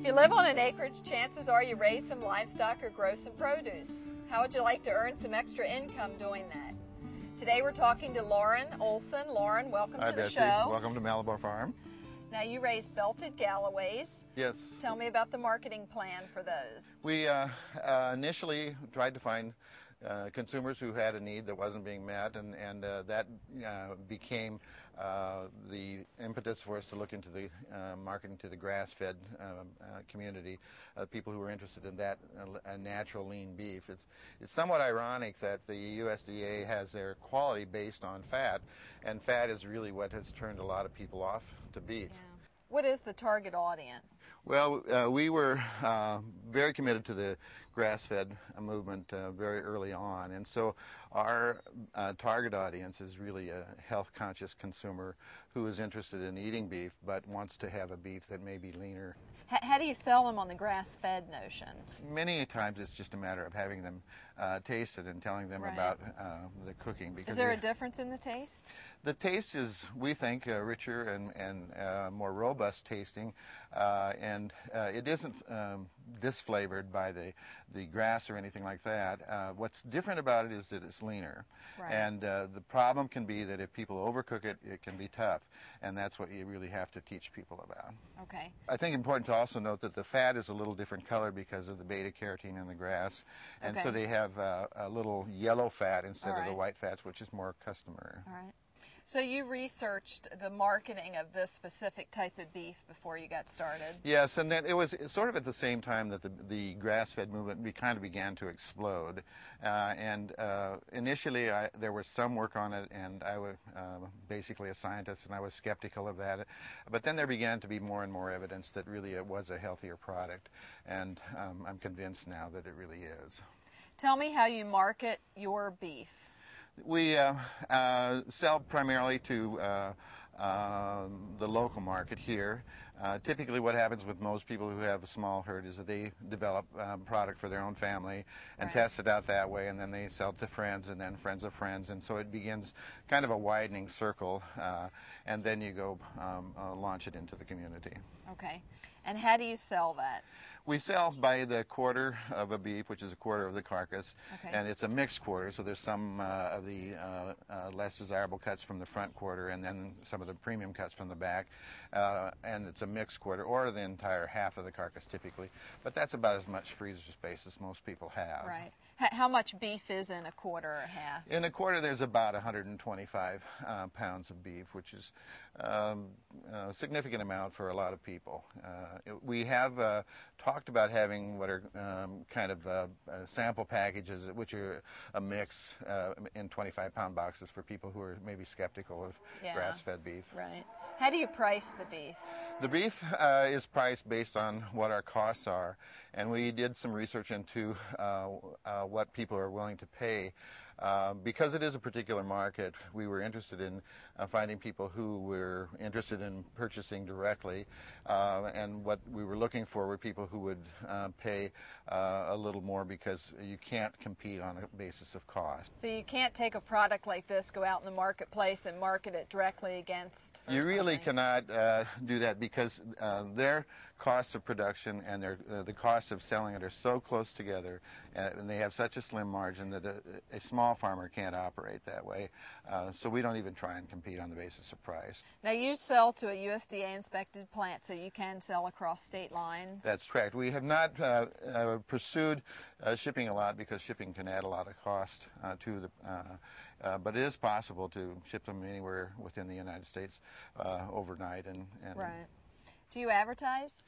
If you live on an acreage, chances are you raise some livestock or grow some produce. How would you like to earn some extra income doing that? Today we're talking to Lauren Olson. Lauren, welcome Hi, to the Betsy. show. Welcome to Malabar Farm. Now you raise belted Galloways. Yes. Tell me about the marketing plan for those. We initially tried to find consumers who had a need that wasn't being met, and that became the impetus for us to look into the marketing to the grass-fed community, people who were interested in that natural lean beef. It's somewhat ironic that the USDA has their quality based on fat, and fat is really what has turned a lot of people off to beef. Yeah. What is the target audience? Well, we were very committed to the grass-fed movement very early on, and so our target audience is really a health-conscious consumer who is interested in eating beef but wants to have a beef that may be leaner. How do you sell them on the grass-fed notion? Many times it's just a matter of having them tasted and telling them Right. about the cooking. Because is there a difference in the taste? The taste is, we think, richer and more robust tasting, and it isn't disflavored by the grass or anything like that. What's different about it is that it's leaner. Right. And the problem can be that if people overcook it, it can be tough, and that's what you really have to teach people about. Okay. I think important to also note that the fat is a little different color because of the beta-carotene in the grass, and Okay. so they have a little yellow fat instead of the right. white fats, which is more customary. All right. So you researched the marketing of this specific type of beef before you got started? Yes, and then it was sort of at the same time that the grass-fed movement kind of began to explode. Initially, there was some work on it, and I was basically a scientist, and I was skeptical of that. But then there began to be more and more evidence that really it was a healthier product, and I'm convinced now that it really is. Tell me how you market your beef. We sell primarily to the local market here. Typically what happens with most people who have a small herd is that they develop product for their own family and Right. test it out that way, and then they sell it to friends and then friends of friends, and so it begins kind of a widening circle, and then you go launch it into the community. Okay. And how do you sell that? We sell by the quarter of a beef, which is a quarter of the carcass, Okay. and it's a mixed quarter, so there's some of the less desirable cuts from the front quarter and then some of the premium cuts from the back, and it's a mixed quarter, or the entire half of the carcass typically, but that's about as much freezer space as most people have. Right. How much beef is in a quarter or half? In a quarter, there's about 125 pounds of beef, which is a significant amount for a lot of people. We have talked about having what are kind of sample packages, which are a mix in 25-pound boxes for people who are maybe skeptical of Yeah. grass-fed beef. Right. How do you price the beef? The beef is priced based on what our costs are, and we did some research into what people are willing to pay. Because it is a particular market, we were interested in finding people who were interested in purchasing directly, and what we were looking for were people who would pay a little more, because you can't compete on a basis of cost. So you can't take a product like this, go out in the marketplace and market it directly against You really something. cannot do that, because their costs of production and the costs of selling it are so close together, and they have such a slim margin that a small farmer can't operate that way. So we don't even try and compete on the basis of price. Now you sell to a USDA inspected plant, so you can sell across state lines. That's correct. We have not pursued shipping a lot, because shipping can add a lot of cost to the. But it is possible to ship them anywhere within the United States overnight. And Right. Do you advertise?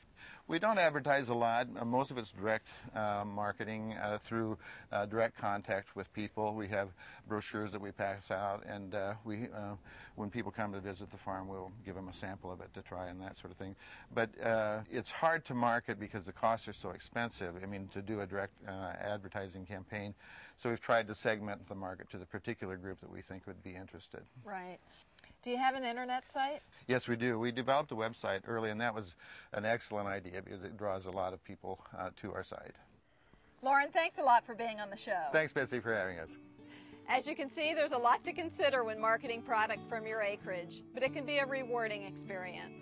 We don't advertise a lot. Most of it's direct marketing through direct contact with people. We have brochures that we pass out, and when people come to visit the farm, we'll give them a sample of it to try and that sort of thing. But it's hard to market because the costs are so expensive, I mean, to do a direct advertising campaign. So we've tried to segment the market to the particular group that we think would be interested. Right. Do you have an internet site? Yes, we do. We developed a website early, and that was an excellent idea because it draws a lot of people to our site. Lauren, thanks a lot for being on the show. Thanks, Betsy, for having us. As you can see, there's a lot to consider when marketing product from your acreage, but it can be a rewarding experience.